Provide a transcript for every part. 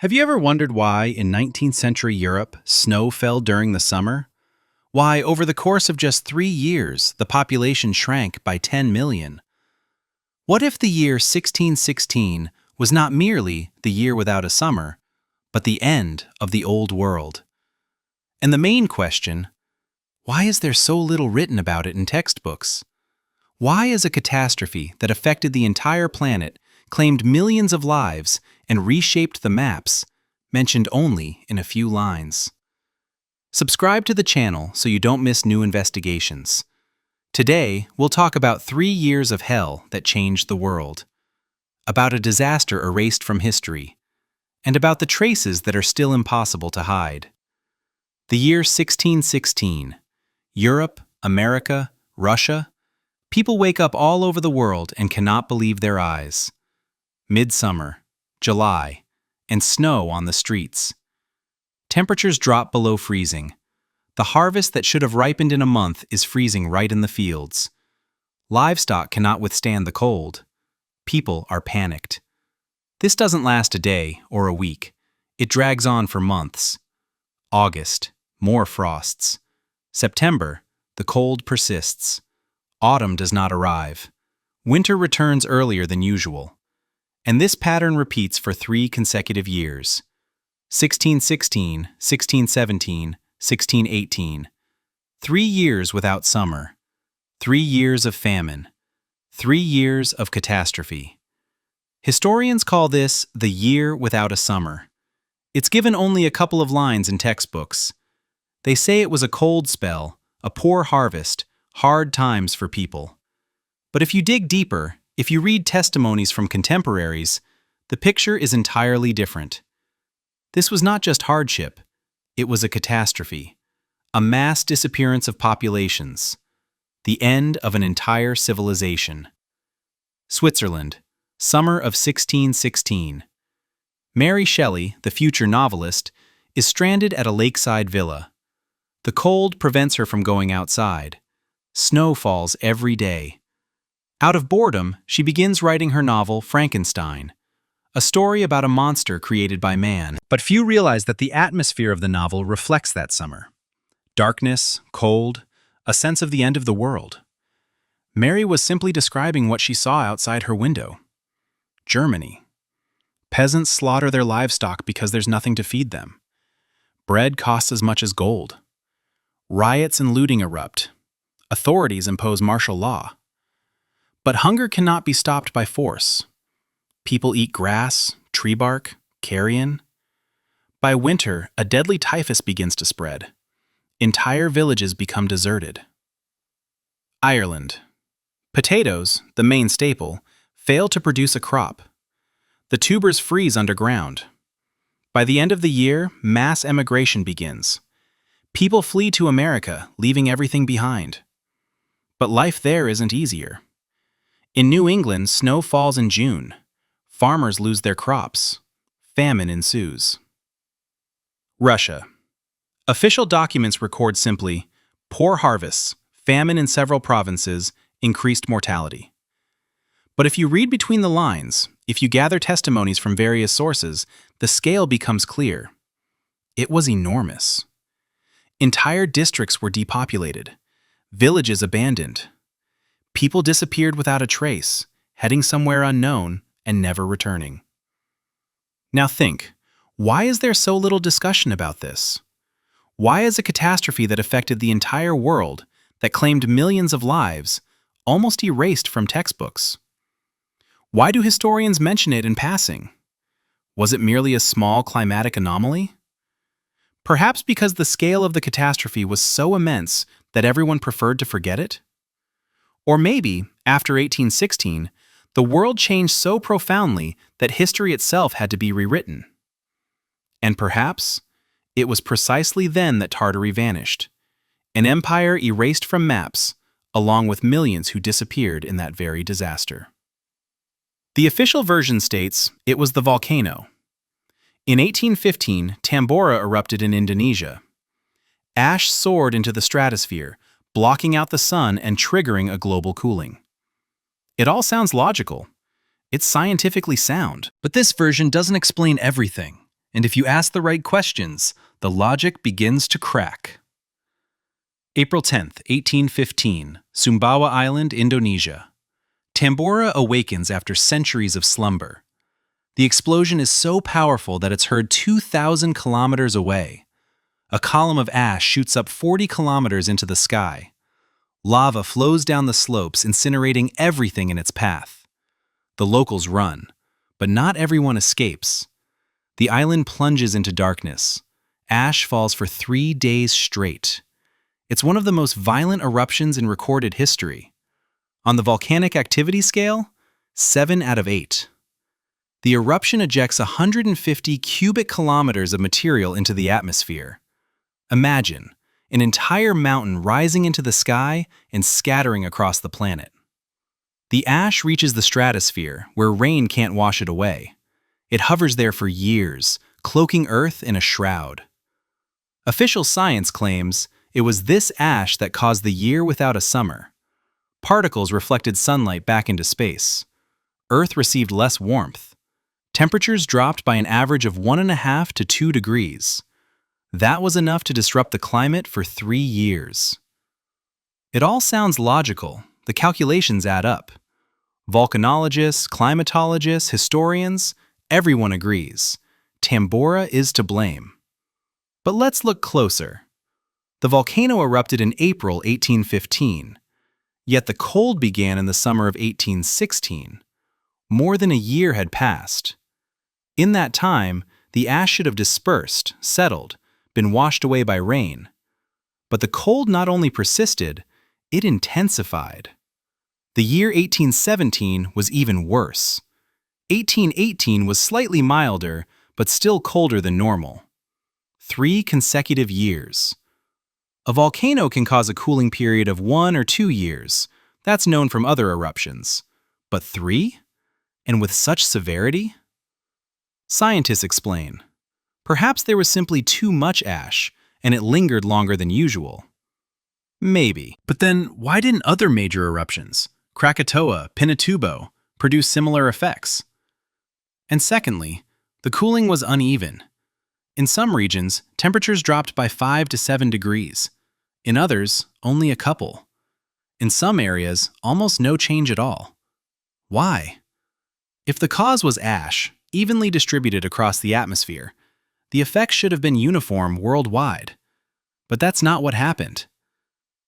Have you ever wondered why, in 19th century Europe, snow fell during the summer? Why, over the course of just 3 years, the population shrank by 10 million? What if the year 1616 was not merely the year without a summer, but the end of the old world? And the main question, why is there so little written about it in textbooks? Why is a catastrophe that affected the entire planet, claimed millions of lives, and reshaped the maps, mentioned only in a few lines? Subscribe to the channel so you don't miss new investigations. Today, we'll talk about 3 years of hell that changed the world, about a disaster erased from history, and about the traces that are still impossible to hide. The year 1616. Europe, America, Russia. People wake up all over the world and cannot believe their eyes. Midsummer, July, and snow on the streets. Temperatures drop below freezing. The harvest that should have ripened in a month is freezing right in the fields. Livestock cannot withstand the cold. People are panicked. This doesn't last a day or a week. It drags on for months. August, more frosts. September, the cold persists. Autumn does not arrive. Winter returns earlier than usual. And this pattern repeats for 3 consecutive years. 1616, 1617, 1618. 3 years without summer. 3 years of famine. 3 years of catastrophe. Historians call this the year without a summer. It's given only a couple of lines in textbooks. They say it was a cold spell, a poor harvest, hard times for people. But if you dig deeper, if you read testimonies from contemporaries, the picture is entirely different. This was not just hardship, it was a catastrophe, a mass disappearance of populations, the end of an entire civilization. Switzerland, summer of 1616. Mary Shelley, the future novelist, is stranded at a lakeside villa. The cold prevents her from going outside. Snow falls every day. Out of boredom, she begins writing her novel Frankenstein, a story about a monster created by man. But few realize that the atmosphere of the novel reflects that summer. Darkness, cold, a sense of the end of the world. Mary was simply describing what she saw outside her window. Germany. Peasants slaughter their livestock because there's nothing to feed them. Bread costs as much as gold. Riots and looting erupt. Authorities impose martial law. But hunger cannot be stopped by force. People eat grass, tree bark, carrion. By winter, a deadly typhus begins to spread. Entire villages become deserted. Ireland. Potatoes, the main staple, fail to produce a crop. The tubers freeze underground. By the end of the year, mass emigration begins. People flee to America, leaving everything behind. But life there isn't easier. In New England, snow falls in June. Farmers lose their crops. Famine ensues. Russia. Official documents record simply, poor harvests, famine in several provinces, increased mortality. But if you read between the lines, if you gather testimonies from various sources, the scale becomes clear. It was enormous. Entire districts were depopulated, villages abandoned. People disappeared without a trace, heading somewhere unknown and never returning. Now think, why is there so little discussion about this? Why is a catastrophe that affected the entire world, that claimed millions of lives, almost erased from textbooks? Why do historians mention it in passing? Was it merely a small climatic anomaly? Perhaps because the scale of the catastrophe was so immense that everyone preferred to forget it? Or maybe, after 1816, the world changed so profoundly that history itself had to be rewritten. And perhaps, it was precisely then that Tartary vanished, an empire erased from maps, along with millions who disappeared in that very disaster. The official version states it was the volcano. In 1815, Tambora erupted in Indonesia. Ash soared into the stratosphere, blocking out the sun and triggering a global cooling. It all sounds logical. It's scientifically sound. But this version doesn't explain everything. And if you ask the right questions, the logic begins to crack. April 10th, 1815, Sumbawa Island, Indonesia. Tambora awakens after centuries of slumber. The explosion is so powerful that it's heard 2,000 kilometers away. A column of ash shoots up 40 kilometers into the sky. Lava flows down the slopes, incinerating everything in its path. The locals run, but not everyone escapes. The island plunges into darkness. Ash falls for 3 days straight. It's one of the most violent eruptions in recorded history. On the volcanic activity scale, 7 out of 8. The eruption ejects 150 cubic kilometers of material into the atmosphere. Imagine an entire mountain rising into the sky and scattering across the planet. The ash reaches the stratosphere, where rain can't wash it away. It hovers there for years, cloaking Earth in a shroud. Official science claims it was this ash that caused the year without a summer. Particles reflected sunlight back into space. Earth received less warmth. Temperatures dropped by an average of 1.5 to 2 degrees. That was enough to disrupt the climate for 3 years. It all sounds logical. The calculations add up. Volcanologists, climatologists, historians, everyone agrees. Tambora is to blame. But let's look closer. The volcano erupted in April 1815, yet the cold began in the summer of 1816. More than a year had passed. In that time, the ash should have dispersed, settled, been washed away by rain. But the cold not only persisted, it intensified. The year 1817 was even worse. 1818 was slightly milder, but still colder than normal. 3 consecutive years. A volcano can cause a cooling period of 1 or 2 years. That's known from other eruptions. But 3? And with such severity? Scientists explain. Perhaps there was simply too much ash, and it lingered longer than usual. Maybe. But then, why didn't other major eruptions, Krakatoa, Pinatubo, produce similar effects? And secondly, the cooling was uneven. In some regions, temperatures dropped by 5 to 7 degrees. In others, only a couple. In some areas, almost no change at all. Why? If the cause was ash, evenly distributed across the atmosphere, the effects should have been uniform worldwide. But that's not what happened.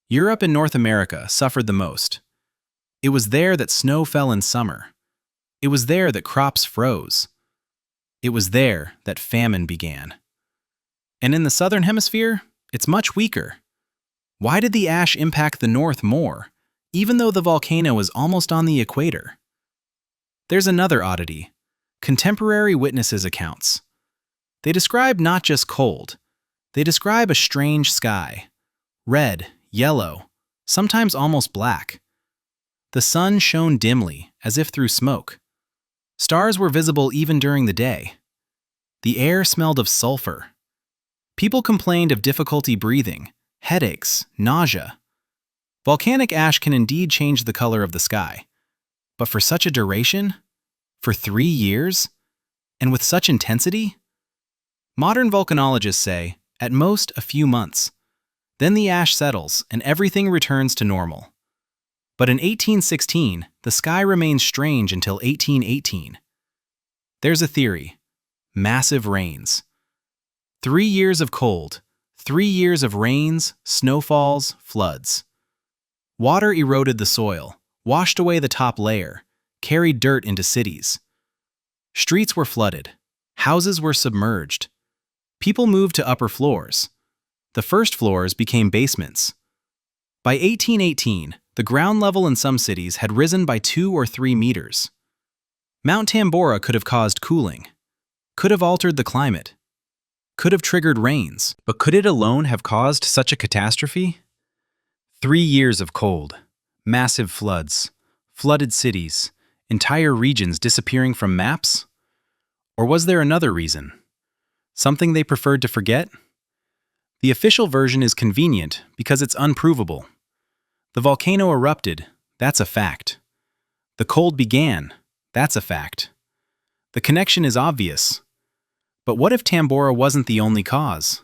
Europe and North America suffered the most. It was there that snow fell in summer. It was there that crops froze. It was there that famine began. And in the Southern Hemisphere, it's much weaker. Why did the ash impact the North more, even though the volcano is almost on the equator? There's another oddity: contemporary witnesses' accounts. They describe not just cold, they describe a strange sky. Red, yellow, sometimes almost black. The sun shone dimly, as if through smoke. Stars were visible even during the day. The air smelled of sulfur. People complained of difficulty breathing, headaches, nausea. Volcanic ash can indeed change the color of the sky. But for such a duration? For 3 years? And with such intensity? Modern volcanologists say, at most a few months. Then the ash settles and everything returns to normal. But in 1816, the sky remained strange until 1818. There's a theory: massive rains. 3 years of cold, 3 years of rains, snowfalls, floods. Water eroded the soil, washed away the top layer, carried dirt into cities. Streets were flooded. Houses were submerged. People moved to upper floors. The first floors became basements. By 1818, the ground level in some cities had risen by 2 or 3 meters. Mount Tambora could have caused cooling, could have altered the climate, could have triggered rains. But could it alone have caused such a catastrophe? 3 years of cold, massive floods, flooded cities, entire regions disappearing from maps? Or was there another reason? Something they preferred to forget? The official version is convenient because it's unprovable. The volcano erupted, that's a fact. The cold began, that's a fact. The connection is obvious. But what if Tambora wasn't the only cause?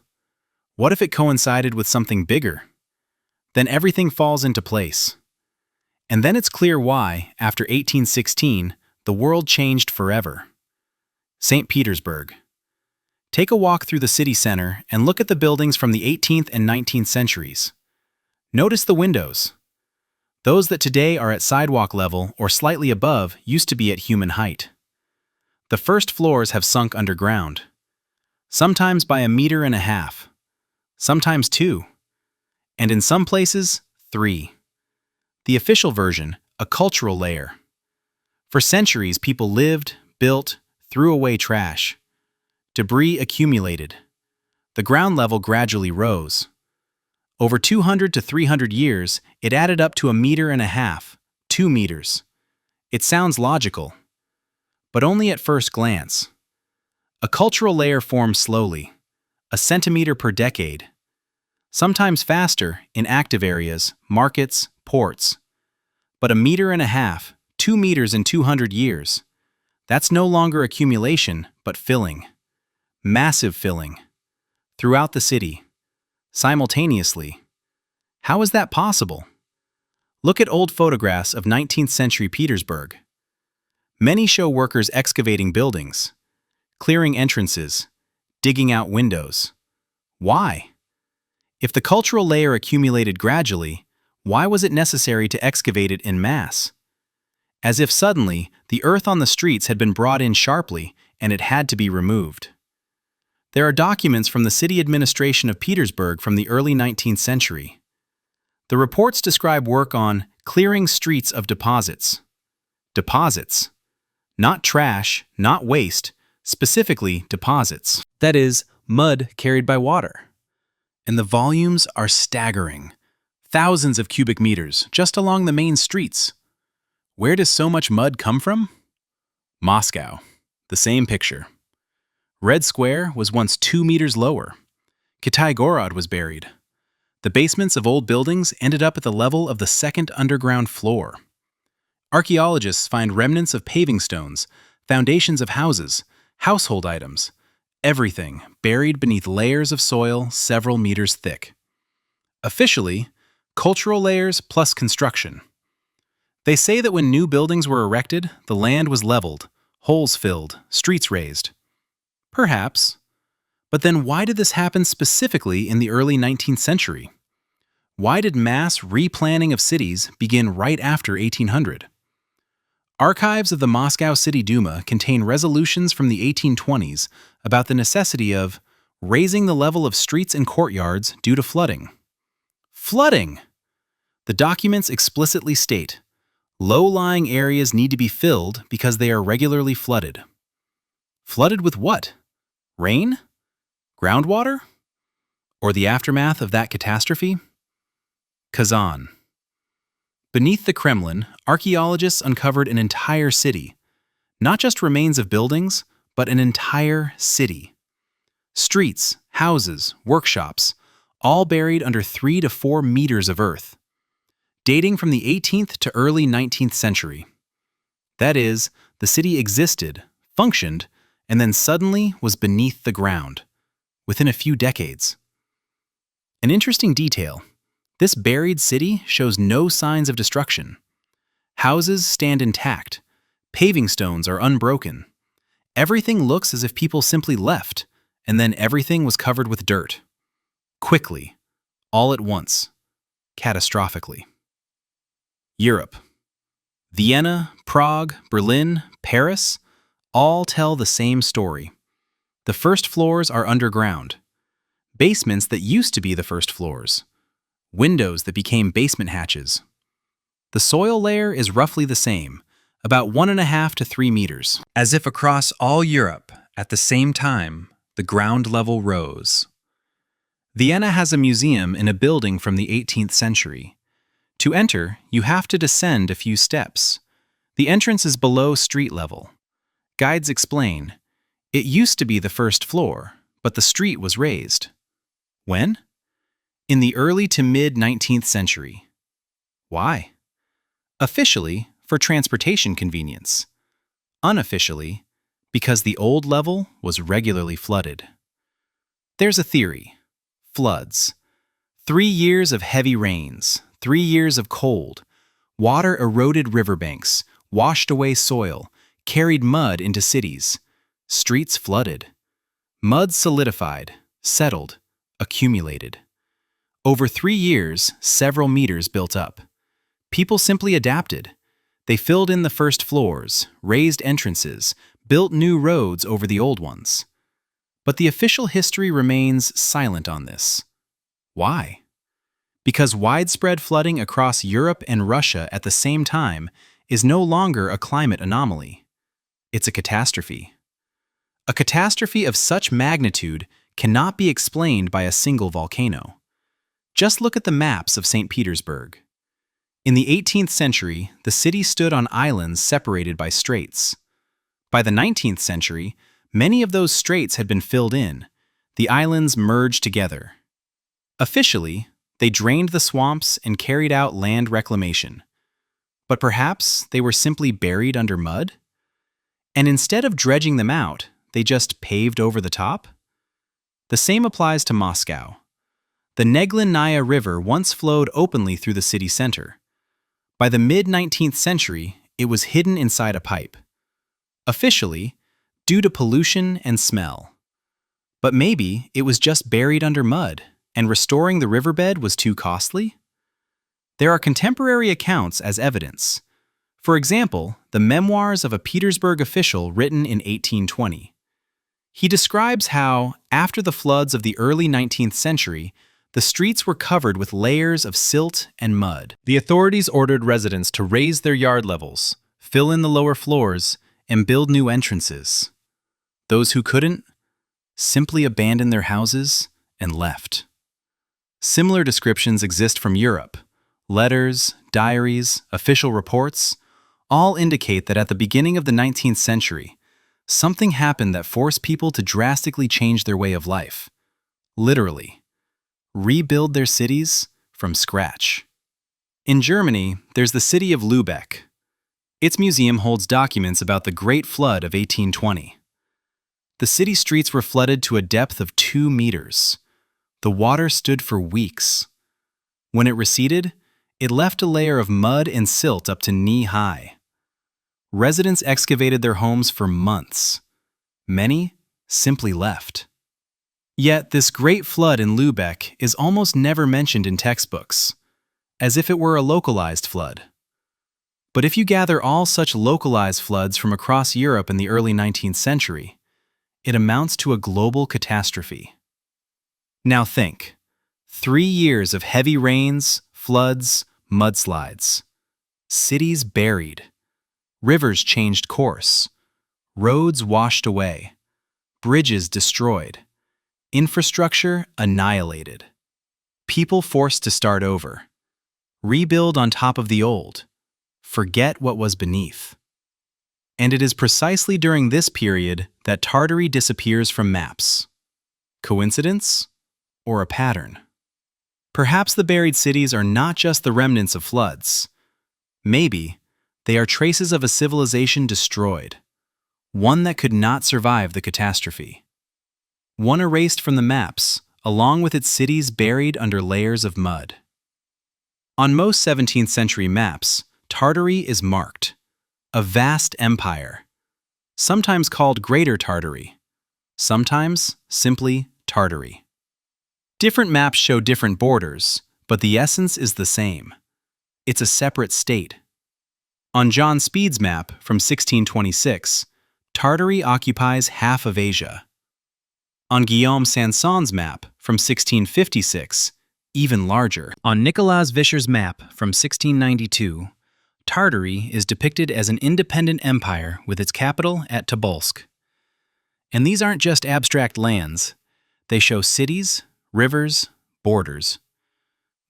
What if it coincided with something bigger? Then everything falls into place. And then it's clear why, after 1816, the world changed forever. St. Petersburg. Take a walk through the city center and look at the buildings from the 18th and 19th centuries. Notice the windows. Those that today are at sidewalk level or slightly above used to be at human height. The first floors have sunk underground, sometimes by 1.5 meters, sometimes 2, and in some places, 3. The official version, a cultural layer. For centuries, people lived, built, threw away trash. Debris accumulated. The ground level gradually rose. Over 200 to 300 years, it added up to 1.5 meters, 2 meters. It sounds logical, but only at first glance. A cultural layer forms slowly, 1 centimeter per decade, sometimes faster in active areas, markets, ports. But 1.5 meters, 2 meters in 200 years. That's no longer accumulation, but filling. Massive filling. Throughout the city. Simultaneously. How is that possible? Look at old photographs of 19th century Petersburg. Many show workers excavating buildings, clearing entrances, digging out windows. Why? If the cultural layer accumulated gradually, why was it necessary to excavate it en masse? As if suddenly, the earth on the streets had been brought in sharply and it had to be removed. There are documents from the city administration of Petersburg from the early 19th century. The reports describe work on clearing streets of deposits. Deposits. Not trash, not waste, specifically deposits. That is, mud carried by water. And the volumes are staggering. Thousands of cubic meters just along the main streets. Where does so much mud come from? Moscow. The same picture. Red Square was once 2 meters lower. Kitay-Gorod was buried. The basements of old buildings ended up at the level of the second underground floor. Archaeologists find remnants of paving stones, foundations of houses, household items, everything buried beneath layers of soil several meters thick. Officially, cultural layers plus construction. They say that when new buildings were erected, the land was leveled, holes filled, streets raised. Perhaps. But then why did this happen specifically in the early 19th century? Why did mass replanning of cities begin right after 1800? Archives of the Moscow City Duma contain resolutions from the 1820s about the necessity of raising the level of streets and courtyards due to flooding. Flooding! The documents explicitly state, low-lying areas need to be filled because they are regularly flooded. Flooded with what? Rain? Groundwater? Or the aftermath of that catastrophe? Kazan. Beneath the Kremlin, archaeologists uncovered an entire city. Not just remains of buildings, but an entire city. Streets, houses, workshops, all buried under 3 to 4 meters of earth. Dating from the 18th to early 19th century. That is, the city existed, functioned, and then suddenly was beneath the ground, within a few decades. An interesting detail, this buried city shows no signs of destruction. Houses stand intact, paving stones are unbroken. Everything looks as if people simply left, and then everything was covered with dirt. Quickly, all at once, catastrophically. Europe. Vienna, Prague, Berlin, Paris, all tell the same story. The first floors are underground. Basements that used to be the first floors. Windows that became basement hatches. The soil layer is roughly the same, about 1.5 to 3 meters. As if across all Europe, at the same time, the ground level rose. Vienna has a museum in a building from the 18th century. To enter, you have to descend a few steps. The entrance is below street level. Guides explain, it used to be the first floor, but the street was raised. When? In the early to mid-19th century. Why? Officially, for transportation convenience. Unofficially, Because the old level was regularly flooded. There's a theory. Floods. 3 years of heavy rains, 3 years of cold. Water eroded riverbanks, washed away soil, carried mud into cities. Streets flooded. Mud solidified, settled, accumulated. Over 3 years, several meters built up. People simply adapted. They filled in the first floors, raised entrances, built new roads over the old ones. But the official history remains silent on this. Why? Because widespread flooding across Europe and Russia at the same time is no longer a climate anomaly. It's a catastrophe. A catastrophe of such magnitude cannot be explained by a single volcano. Just look at the maps of St. Petersburg. In the 18th century, the city stood on islands separated by straits. By the 19th century, many of those straits had been filled in. The islands merged together. Officially, they drained the swamps and carried out land reclamation. But perhaps they were simply buried under mud? And instead of dredging them out, they just paved over the top? The same applies to Moscow. The Neglin-Naya River once flowed openly through the city center. By the mid-19th century, it was hidden inside a pipe. Officially, due to pollution and smell. But maybe it was just buried under mud, and restoring the riverbed was too costly? There are contemporary accounts as evidence. For example, the memoirs of a Petersburg official written in 1820. He describes how, after the floods of the early 19th century, the streets were covered with layers of silt and mud. The authorities ordered residents to raise their yard levels, fill in the lower floors, and build new entrances. Those who couldn't simply abandoned their houses and left. Similar descriptions exist from Europe. Letters, diaries, official reports all indicate that at the beginning of the 19th century, something happened that forced people to drastically change their way of life. Literally. Rebuild their cities from scratch. In Germany, there's the city of Lübeck. Its museum holds documents about the Great Flood of 1820. The city streets were flooded to a depth of 2 meters. The water stood for weeks. When it receded, it left a layer of mud and silt up to knee-high. Residents excavated their homes for months. Many simply left. Yet this great flood in Lübeck is almost never mentioned in textbooks, as if it were a localized flood. But if you gather all such localized floods from across Europe in the early 19th century, it amounts to a global catastrophe. Now think, 3 years of heavy rains, floods, mudslides. Cities buried. Rivers changed course. Roads washed away. Bridges destroyed. Infrastructure annihilated. People forced to start over. Rebuild on top of the old. Forget what was beneath. And it is precisely during this period that Tartary disappears from maps. Coincidence? Or a pattern? Perhaps the buried cities are not just the remnants of floods. Maybe they are traces of a civilization destroyed, one that could not survive the catastrophe. One erased from the maps, along with its cities buried under layers of mud. On most 17th century maps, Tartary is marked, a vast empire, sometimes called Greater Tartary, sometimes simply Tartary. Different maps show different borders, but the essence is the same. It's a separate state. On John Speed's map from 1626, Tartary occupies half of Asia. On Guillaume Sanson's map from 1656, even larger. On Nicolas Vischer's map from 1692, Tartary is depicted as an independent empire with its capital at Tobolsk. And these aren't just abstract lands. They show cities, rivers, borders.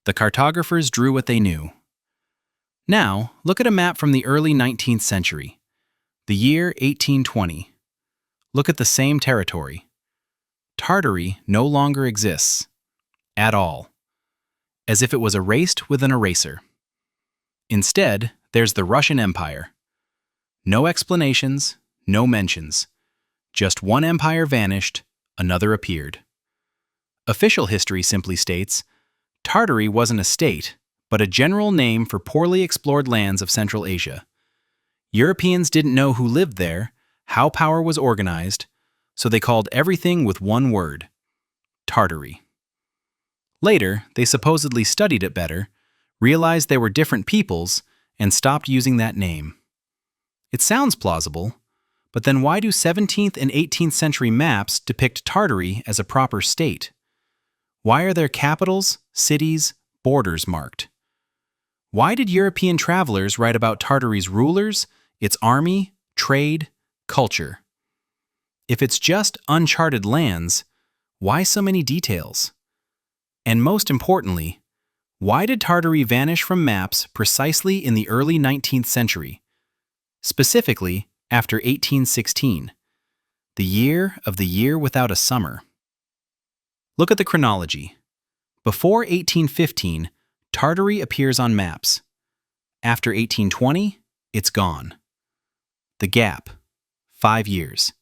The cartographers drew what they knew. Now, look at a map from the early 19th century, the year 1820. Look at the same territory. Tartary no longer exists, at all, as if it was erased with an eraser. Instead, there's the Russian Empire. No explanations, no mentions, Just one empire vanished, another appeared. Official history simply states, Tartary wasn't a state, but a general name for poorly explored lands of Central Asia. Europeans didn't know who lived there, how power was organized, so they called everything with one word, Tartary. Later, they supposedly studied it better, realized they were different peoples, and stopped using that name. It sounds plausible, but then why do 17th and 18th century maps depict Tartary as a proper state? Why are their capitals, cities, borders marked? Why did European travelers write about Tartary's rulers, its army, trade, culture? If it's just uncharted lands, why so many details? And most importantly, why did Tartary vanish from maps precisely in the early 19th century, specifically after 1816, the year without a summer? Look at the chronology. Before 1815, Tartary appears on maps. After 1820, it's gone. The gap, 5 years.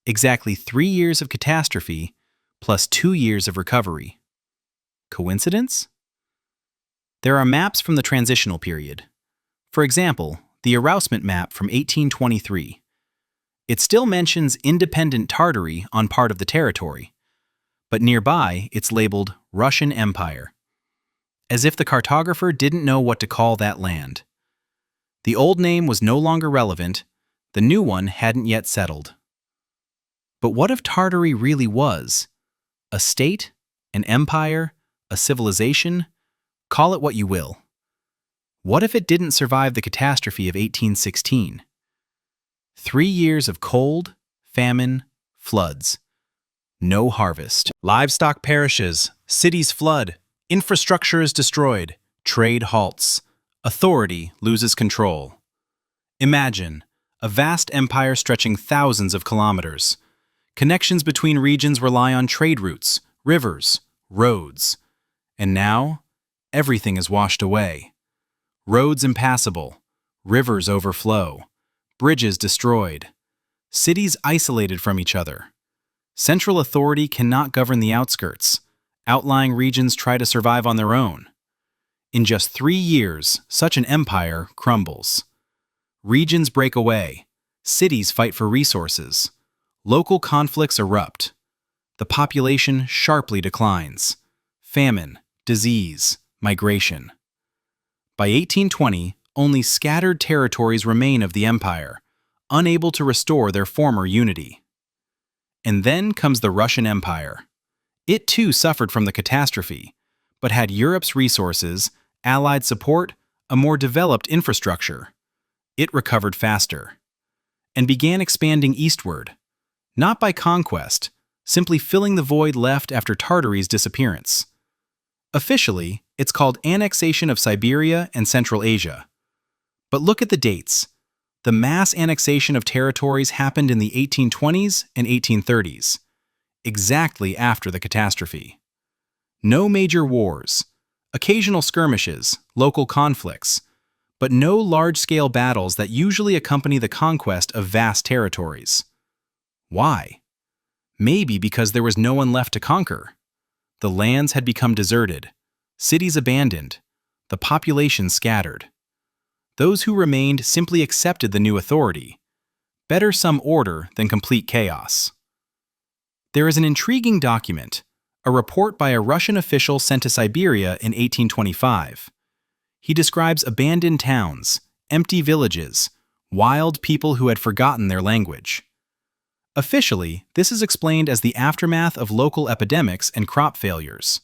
Exactly 3 years of catastrophe plus 2 years of recovery. Coincidence? There are maps from the transitional period. For example, the Arousement map from 1823. It still mentions independent Tartary on part of the territory, but nearby it's labeled Russian Empire, as if the cartographer didn't know what to call that land. The old name was no longer relevant, the new one hadn't yet settled. But what if Tartary really was? A state? An empire? A civilization? Call it what you will. What if it didn't survive the catastrophe of 1816? 3 years of cold, famine, floods. No harvest. Livestock perishes, cities flood, infrastructure is destroyed, trade halts, authority loses control. Imagine a vast empire stretching thousands of kilometers. Connections between regions rely on trade routes, rivers, roads. And now, everything is washed away. Roads impassable, rivers overflow, bridges destroyed, cities isolated from each other. Central authority cannot govern the outskirts. Outlying regions try to survive on their own. In just 3 years, such an empire crumbles. Regions break away. Cities fight for resources. Local conflicts erupt. The population sharply declines. Famine, disease, migration. By 1820, only scattered territories remain of the empire, unable to restore their former unity. And then comes the Russian Empire. It too suffered from the catastrophe, but had Europe's resources, Allied support, a more developed infrastructure. It recovered faster and began expanding eastward, not by conquest, simply filling the void left after Tartary's disappearance. Officially, it's called annexation of Siberia and Central Asia. But look at the dates. The mass annexation of territories happened in the 1820s and 1830s, exactly after the catastrophe. No major wars, occasional skirmishes, local conflicts, but no large-scale battles that usually accompany the conquest of vast territories. Why? Maybe because there was no one left to conquer. The lands had become deserted, cities abandoned, the population scattered. Those who remained simply accepted the new authority. Better some order than complete chaos. There is an intriguing document, a report by a Russian official sent to Siberia in 1825. He describes abandoned towns, empty villages, wild people who had forgotten their language. Officially, this is explained as the aftermath of local epidemics and crop failures.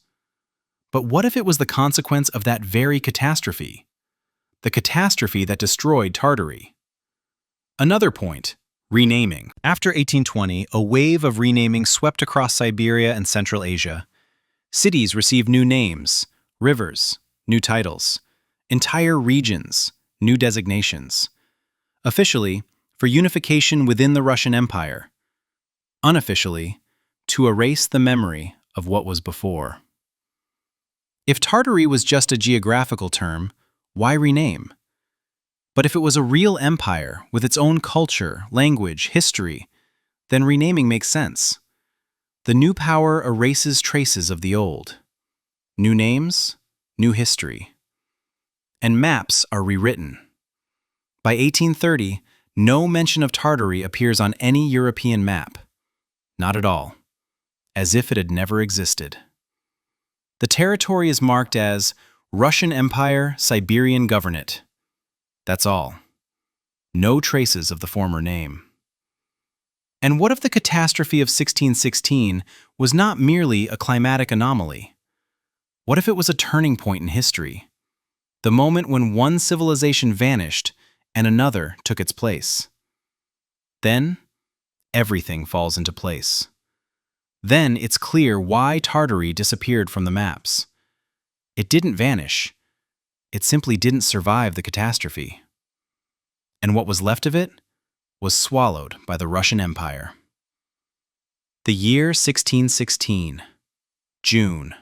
But what if it was the consequence of that very catastrophe? The catastrophe that destroyed Tartary. Another point, renaming. After 1820, a wave of renaming swept across Siberia and Central Asia. Cities received new names, rivers, new titles, entire regions, new designations. Officially, for unification within the Russian Empire. Unofficially, to erase the memory of what was before. If Tartary was just a geographical term, why rename? But if it was a real empire with its own culture, language, history, then renaming makes sense. The new power erases traces of the old. New names, new history. And maps are rewritten. By 1830, no mention of Tartary appears on any European map. Not at all. As if it had never existed. The territory is marked as Russian Empire, Siberian Governorate. That's all. No traces of the former name. And what if the catastrophe of 1616 was not merely a climatic anomaly? What if it was a turning point in history? The moment when one civilization vanished and another took its place. Then, everything falls into place. Then it's clear why Tartary disappeared from the maps. It didn't vanish. It simply didn't survive the catastrophe. And what was left of it was swallowed by the Russian Empire. The year 1616, June.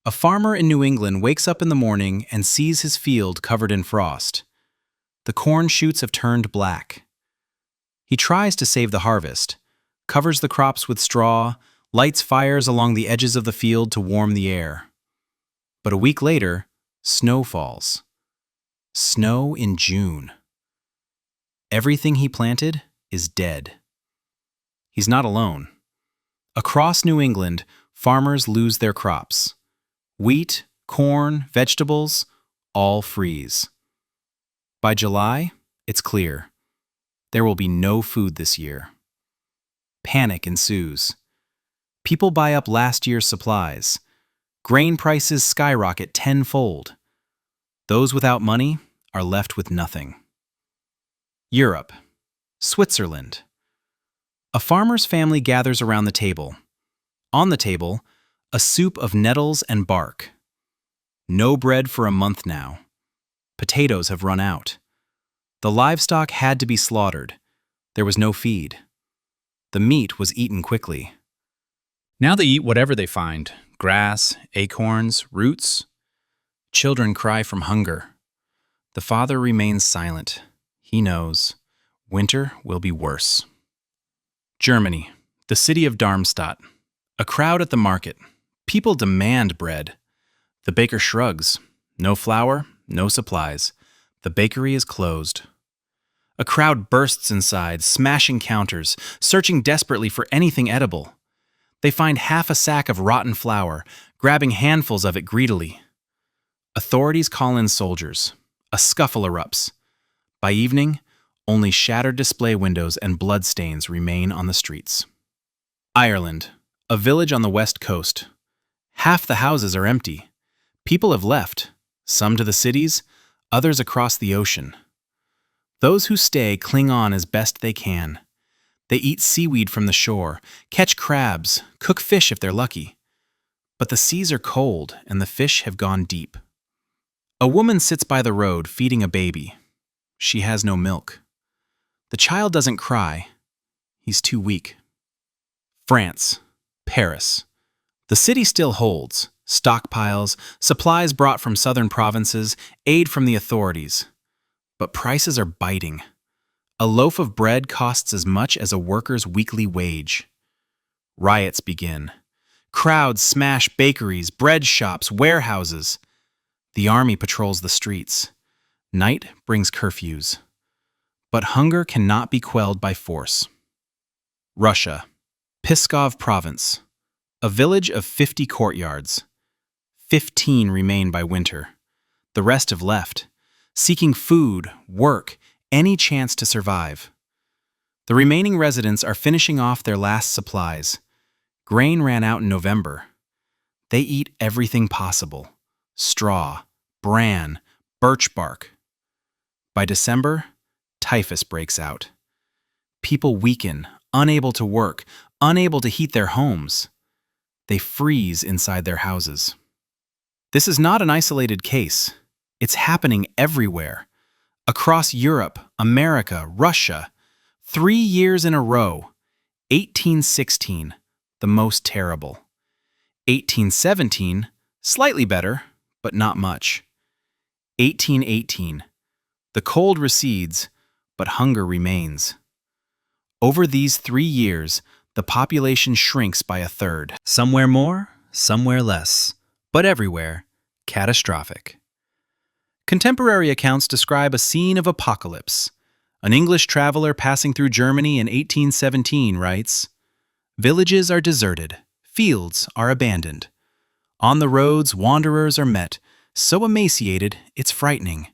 A farmer in New England wakes up in the morning and sees his field covered in frost. The corn shoots have turned black. He tries to save the harvest, covers the crops with straw, lights fires along the edges of the field to warm the air. But a week later, snow falls. Snow in June. Everything he planted is dead. He's not alone. Across New England, farmers lose their crops. Wheat, corn, vegetables, all freeze. By July, it's clear. There will be no food this year. Panic ensues. People buy up last year's supplies. Grain prices skyrocket tenfold. Those without money are left with nothing. Europe. Switzerland. A farmer's family gathers around the table. On the table, a soup of nettles and bark. No bread for a month now. Potatoes have run out. The livestock had to be slaughtered. There was no feed. The meat was eaten quickly. Now they eat whatever they find: grass, acorns, roots. Children cry from hunger. The father remains silent. He knows. Winter will be worse. Germany, the city of Darmstadt. A crowd at the market. People demand bread. The baker shrugs. No flour, no supplies. The bakery is closed. A crowd bursts inside, smashing counters, searching desperately for anything edible. They find half a sack of rotten flour, grabbing handfuls of it greedily. Authorities call in soldiers. A scuffle erupts. By evening, only shattered display windows and bloodstains remain on the streets. Ireland, a village on the west coast. Half the houses are empty. People have left, some to the cities, others across the ocean. Those who stay cling on as best they can. They eat seaweed from the shore, catch crabs, cook fish if they're lucky. But the seas are cold and the fish have gone deep. A woman sits by the road feeding a baby. She has no milk. The child doesn't cry. He's too weak. France, Paris. The city still holds. Stockpiles, supplies brought from southern provinces, aid from the authorities. But prices are biting. A loaf of bread costs as much as a worker's weekly wage. Riots begin. Crowds smash bakeries, bread shops, warehouses. The army patrols the streets. Night brings curfews. But hunger cannot be quelled by force. Russia, Pskov province. A village of 50 courtyards. 15 remain by winter. The rest have left, seeking food, work, any chance to survive. The remaining residents are finishing off their last supplies. Grain ran out in November. They eat everything possible: straw, bran, birch bark. By December, typhus breaks out. People weaken, unable to work, unable to heat their homes. They freeze inside their houses. This is not an isolated case. It's happening everywhere. Across Europe, America, Russia. 3 years in a row. 1816, the most terrible. 1817, slightly better, but not much. 1818, the cold recedes, but hunger remains. Over these 3 years, the population shrinks by a third. Somewhere more, somewhere less, but everywhere, catastrophic. Contemporary accounts describe a scene of apocalypse. An English traveler passing through Germany in 1817 writes, "Villages are deserted, fields are abandoned. On the roads, wanderers are met, so emaciated it's frightening.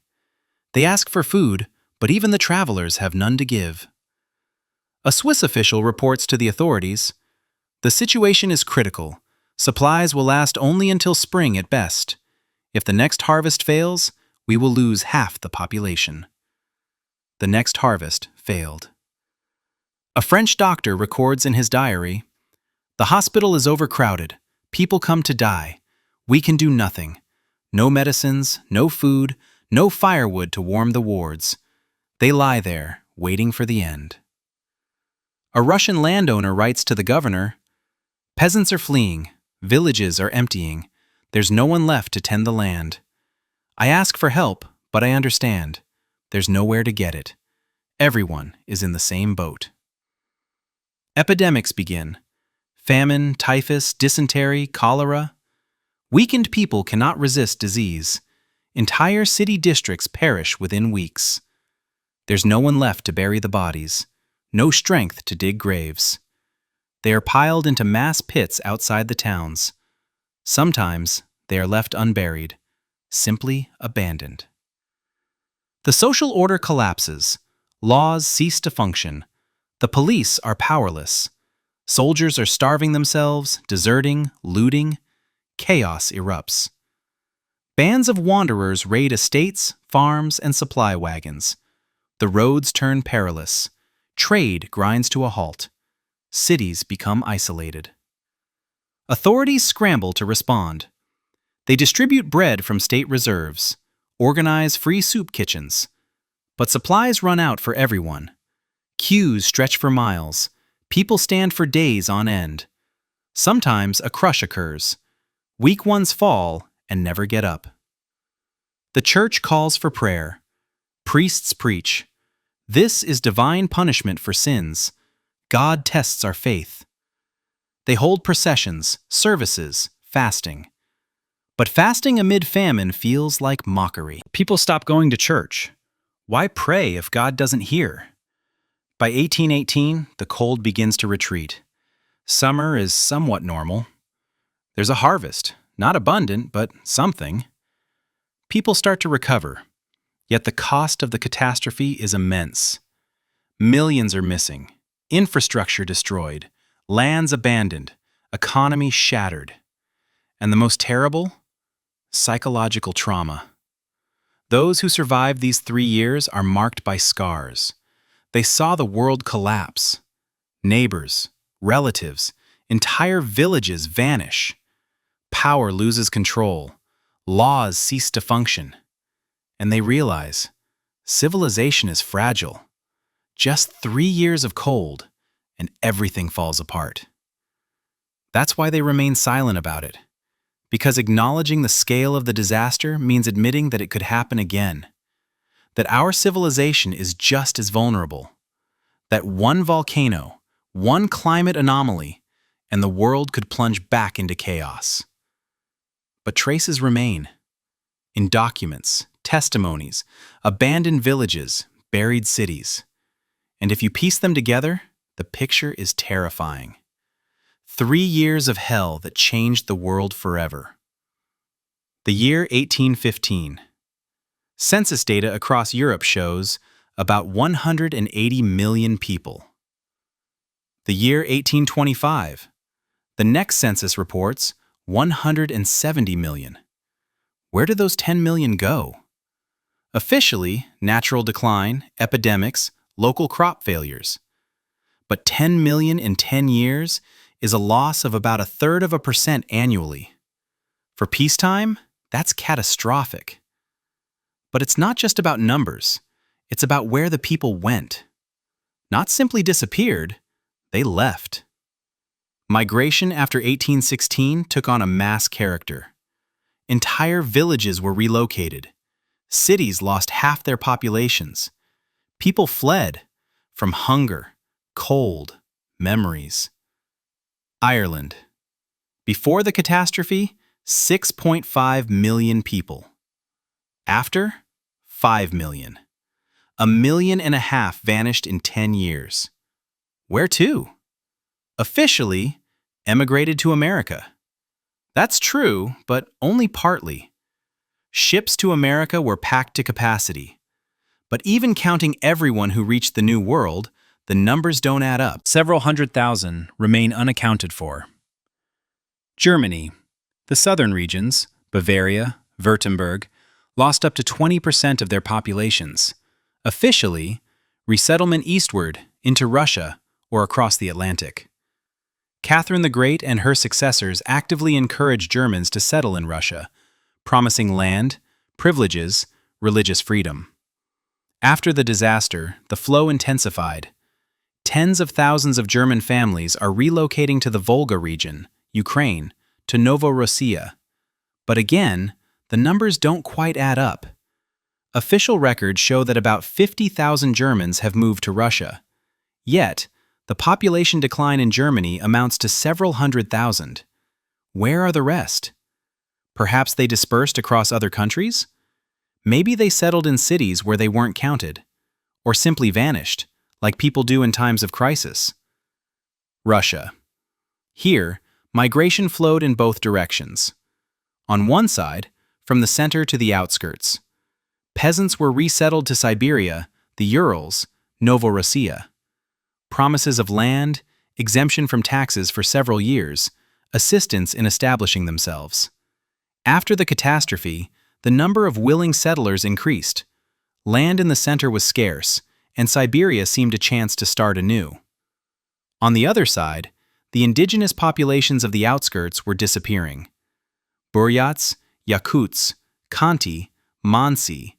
They ask for food, but even the travelers have none to give." A Swiss official reports to the authorities, "The situation is critical. Supplies will last only until spring at best. If the next harvest fails, we will lose half the population." The next harvest failed. A French doctor records in his diary, "The hospital is overcrowded. People come to die. We can do nothing. No medicines, no food, no firewood to warm the wards. They lie there, waiting for the end." A Russian landowner writes to the governor, "Peasants are fleeing. Villages are emptying. There's no one left to tend the land. I ask for help, but I understand. There's nowhere to get it. Everyone is in the same boat." Epidemics begin. Famine, typhus, dysentery, cholera. Weakened people cannot resist disease. Entire city districts perish within weeks. There's no one left to bury the bodies, no strength to dig graves. They are piled into mass pits outside the towns. Sometimes they are left unburied, simply abandoned. The social order collapses. Laws cease to function. The police are powerless. Soldiers are starving themselves, deserting, looting. Chaos erupts. Bands of wanderers raid estates, farms, and supply wagons. The roads turn perilous. Trade grinds to a halt. Cities become isolated. Authorities scramble to respond. They distribute bread from state reserves, organize free soup kitchens. But supplies run out for everyone. Queues stretch for miles. People stand for days on end. Sometimes a crush occurs. Weak ones fall and never get up. The church calls for prayer. Priests preach. This is divine punishment for sins. God tests our faith. They hold processions, services, fasting. But fasting amid famine feels like mockery. People stop going to church. Why pray if God doesn't hear? By 1818, the cold begins to retreat. Summer is somewhat normal. There's a harvest, not abundant, but something. People start to recover, yet the cost of the catastrophe is immense. Millions are missing, infrastructure destroyed, lands abandoned, economy shattered. And the most terrible? Psychological trauma. Those who survived these 3 years are marked by scars. They saw the world collapse. Neighbors, relatives, entire villages vanish. Power loses control. Laws cease to function. And they realize civilization is fragile. Just 3 years of cold, and everything falls apart. That's why they remain silent about it. Because acknowledging the scale of the disaster means admitting that it could happen again. That our civilization is just as vulnerable. That one volcano, one climate anomaly, and the world could plunge back into chaos. But traces remain. In documents, testimonies, abandoned villages, buried cities. And if you piece them together, the picture is terrifying. 3 years of hell that changed the world forever. The year 1815. Census data across Europe shows about 180 million people. The year 1825. The next census reports 170 million. Where did those 10 million go? Officially, natural decline, epidemics, local crop failures. But 10 million in 10 years is a loss of about 1/3% annually. For peacetime, that's catastrophic. But it's not just about numbers. It's about where the people went. Not simply disappeared, they left. Migration after 1816 took on a mass character. Entire villages were relocated. Cities lost half their populations. People fled from hunger, Cold. Memories. Ireland. Before the catastrophe, 6.5 million people. After, 5 million. 1.5 million vanished in 10 years. Where to? Officially, emigrated to America. That's true, but only partly. Ships to America were packed to capacity. But even counting everyone who reached the New World, the numbers don't add up. Several 100,000 remain unaccounted for. Germany. The southern regions, Bavaria, Württemberg, lost up to 20% of their populations. Officially, resettlement eastward into Russia or across the Atlantic. Catherine the Great and her successors actively encouraged Germans to settle in Russia, promising land, privileges, religious freedom. After the disaster, the flow intensified. Tens of thousands of German families are relocating to the Volga region, Ukraine, to Novorossiya. But again, the numbers don't quite add up. Official records show that about 50,000 Germans have moved to Russia. Yet, the population decline in Germany amounts to several 100,000. Where are the rest? Perhaps they dispersed across other countries? Maybe they settled in cities where they weren't counted, or simply vanished, like people do in times of crisis. Russia. Here, migration flowed in both directions. On one side, from the center to the outskirts. Peasants were resettled to Siberia, the Urals, Novorossiya. Promises of land, exemption from taxes for several years, assistance in establishing themselves. After the catastrophe, the number of willing settlers increased. Land in the center was scarce, and Siberia seemed a chance to start anew. On the other side, the indigenous populations of the outskirts were disappearing. Buryats, Yakuts, Khanty, Mansi,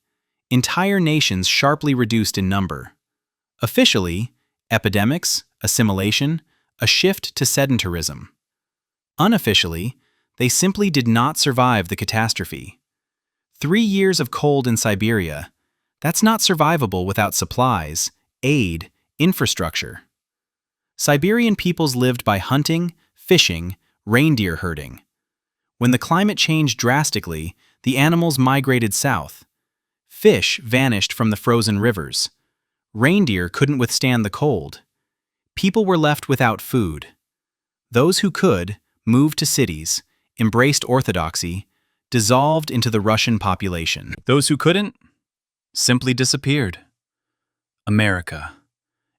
entire nations sharply reduced in number. Officially, epidemics, assimilation, a shift to sedentarism. Unofficially, they simply did not survive the catastrophe. 3 years of cold in Siberia, that's not survivable without supplies, aid, infrastructure. Siberian peoples lived by hunting, fishing, reindeer herding. When the climate changed drastically, the animals migrated south. Fish vanished from the frozen rivers. Reindeer couldn't withstand the cold. People were left without food. Those who could moved to cities, embraced orthodoxy, dissolved into the Russian population. Those who couldn't simply disappeared. America.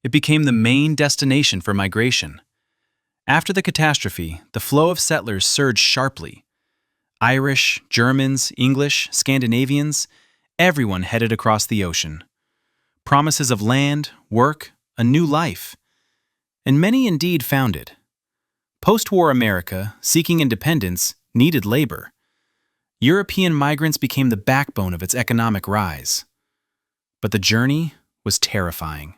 It became the main destination for migration. After the catastrophe, the flow of settlers surged sharply. Irish, Germans, English, Scandinavians, everyone headed across the ocean. Promises of land, work, a new life. And many indeed found it. Post-war America, seeking independence, needed labor. European migrants became the backbone of its economic rise. But the journey was terrifying.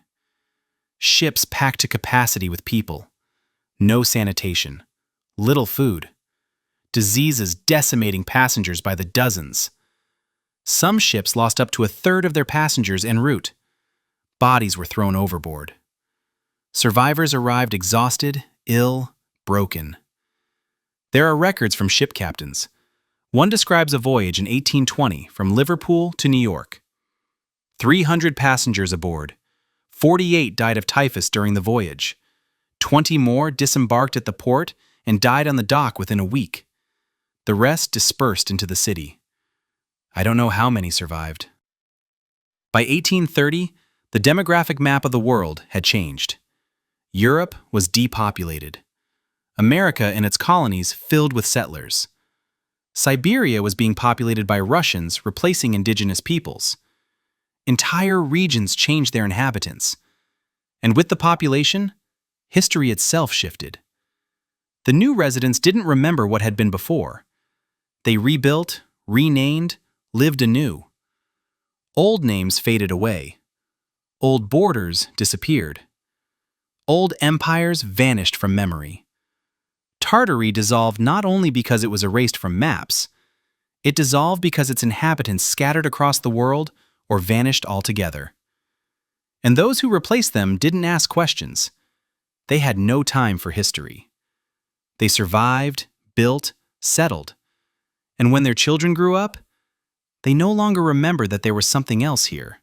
Ships packed to capacity with people. No sanitation. Little food. Diseases decimating passengers by the dozens. Some ships lost up to a third of their passengers en route. Bodies were thrown overboard. Survivors arrived exhausted, ill, broken. There are records from ship captains. One describes a voyage in 1820 from Liverpool to New York. 300 passengers aboard. 48 died of typhus during the voyage. 20 more disembarked at the port and died on the dock within a week. The rest dispersed into the city. I don't know how many survived. By 1830, the demographic map of the world had changed. Europe was depopulated. America and its colonies filled with settlers. Siberia was being populated by Russians replacing indigenous peoples. Entire regions changed their inhabitants. And with the population, history itself shifted. The new residents didn't remember what had been before. They rebuilt, renamed, lived anew. Old names faded away. Old borders disappeared. Old empires vanished from memory. Tartary dissolved not only because it was erased from maps, it dissolved because its inhabitants scattered across the world or vanished altogether. And those who replaced them didn't ask questions. They had no time for history. They survived, built, settled. And when their children grew up, they no longer remembered that there was something else here.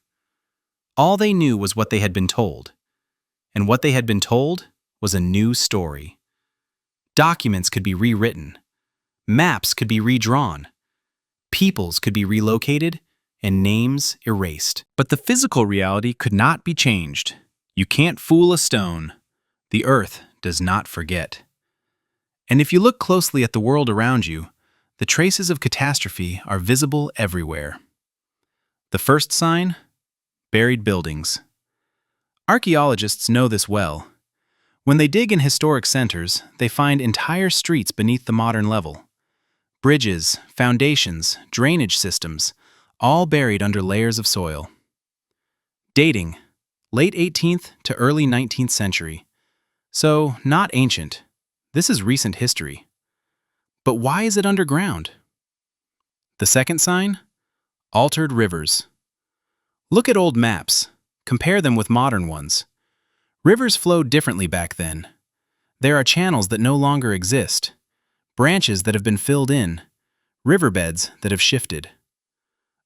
All they knew was what they had been told. And what they had been told was a new story. Documents could be rewritten. Maps could be redrawn. Peoples could be relocated, and names erased. But the physical reality could not be changed. You can't fool a stone. The earth does not forget. And if you look closely at the world around you, the traces of catastrophe are visible everywhere. The first sign? Buried buildings. Archaeologists know this well. When they dig in historic centers, they find entire streets beneath the modern level. Bridges, foundations, drainage systems, all buried under layers of soil. Dating, late 18th to early 19th century. So, not ancient. This is recent history. But why is it underground? The second sign? Altered rivers. Look at old maps. Compare them with modern ones. Rivers flowed differently back then. There are channels that no longer exist, branches that have been filled in, riverbeds that have shifted.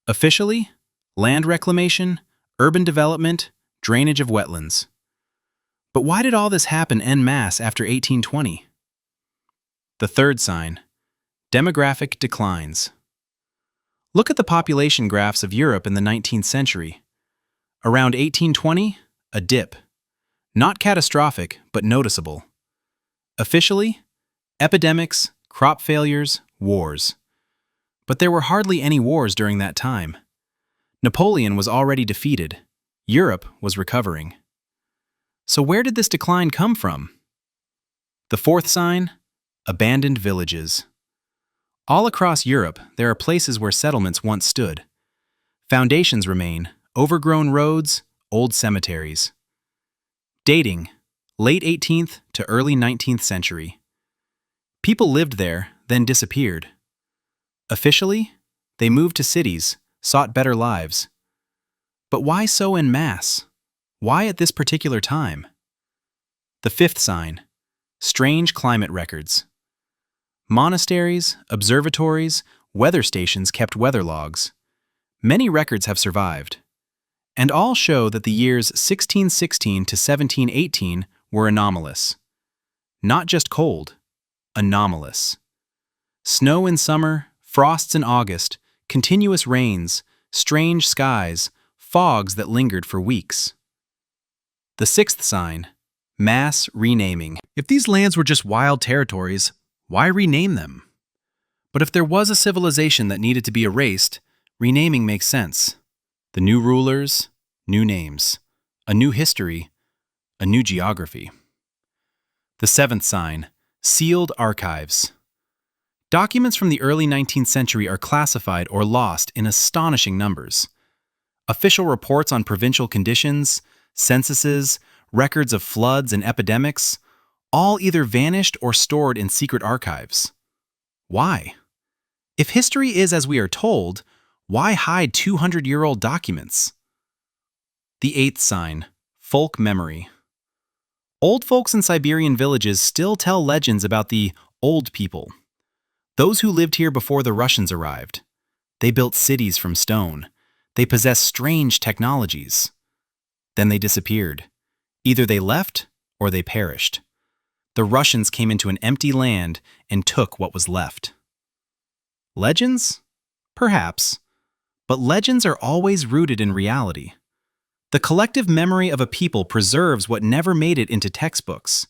Officially, land reclamation, urban development, drainage of wetlands. But why did all this happen en masse after 1820? The third sign, demographic declines. Look at the population graphs of Europe in the 19th century. Around 1820, a dip. Not catastrophic, but noticeable. Officially, epidemics, crop failures, wars. But there were hardly any wars during that time. Napoleon was already defeated. Europe was recovering. So where did this decline come from? The fourth sign, abandoned villages. All across Europe, there are places where settlements once stood. Foundations remain, overgrown roads, old cemeteries. Dating, late 18th to early 19th century. People lived there, then disappeared. Officially, they moved to cities, sought better lives. But why so en masse? Why at this particular time? The fifth sign, strange climate records. Monasteries, observatories, weather stations kept weather logs. Many records have survived, and all show that the years 1616 to 1718 were anomalous. Not just cold, anomalous. Snow in summer, frosts in August, continuous rains, strange skies, fogs that lingered for weeks. The sixth sign, mass renaming. If these lands were just wild territories, why rename them? But if there was a civilization that needed to be erased, renaming makes sense. The new rulers, new names, a new history, a new geography. The seventh sign, sealed archives. Documents from the early 19th century are classified or lost in astonishing numbers. Official reports on provincial conditions, censuses, records of floods and epidemics, all either vanished or stored in secret archives. Why? If history is as we are told, why hide 200-year-old documents? The eighth sign, folk memory. Old folks in Siberian villages still tell legends about the old people. Those who lived here before the Russians arrived. They built cities from stone. They possessed strange technologies. Then they disappeared. Either they left or they perished. The Russians came into an empty land and took what was left. Legends? Perhaps. But legends are always rooted in reality. The collective memory of a people preserves what never made it into textbooks.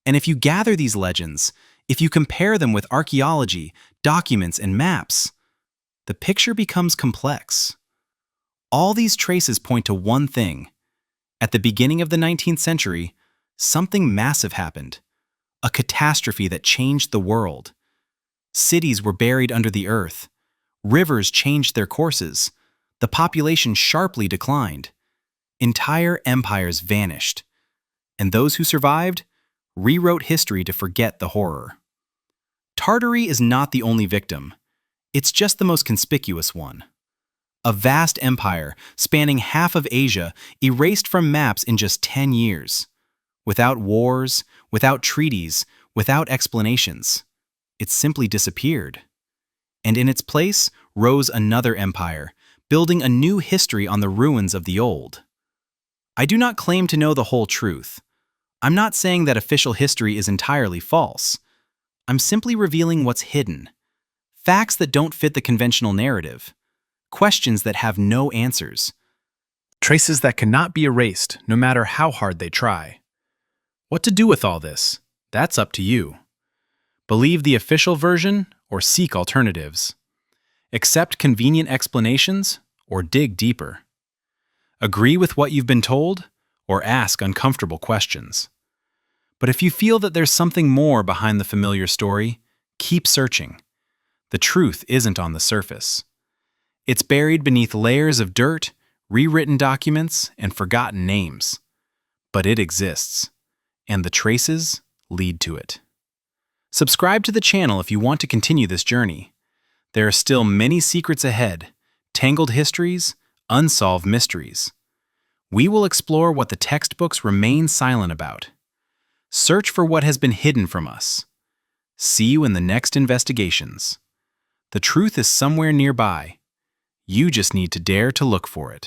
And if you gather these legends, if you compare them with archaeology, documents, and maps, the picture becomes complex. All these traces point to one thing. At the beginning of the 19th century, something massive happened. A catastrophe that changed the world. Cities were buried under the earth. Rivers changed their courses. The population sharply declined. Entire empires vanished. And those who survived rewrote history to forget the horror. Tartary is not the only victim. It's just the most conspicuous one. A vast empire spanning half of Asia erased from maps in just 10 years. without wars, without treaties, without explanations. It simply disappeared. And in its place rose another empire, building a new history on the ruins of the old. I do not claim to know the whole truth. I'm not saying that official history is entirely false. I'm simply revealing what's hidden. Facts that don't fit the conventional narrative. Questions that have no answers. Traces that cannot be erased, no matter how hard they try. What to do with all this? That's up to you. Believe the official version or seek alternatives. Accept convenient explanations or dig deeper. Agree with what you've been told or ask uncomfortable questions. But if you feel that there's something more behind the familiar story, keep searching. The truth isn't on the surface. It's buried beneath layers of dirt, rewritten documents, and forgotten names. But it exists, and the traces lead to it. Subscribe to the channel if you want to continue this journey. There are still many secrets ahead, tangled histories, unsolved mysteries. We will explore what the textbooks remain silent about. Search for what has been hidden from us. See you in the next investigations. The truth is somewhere nearby. You just need to dare to look for it.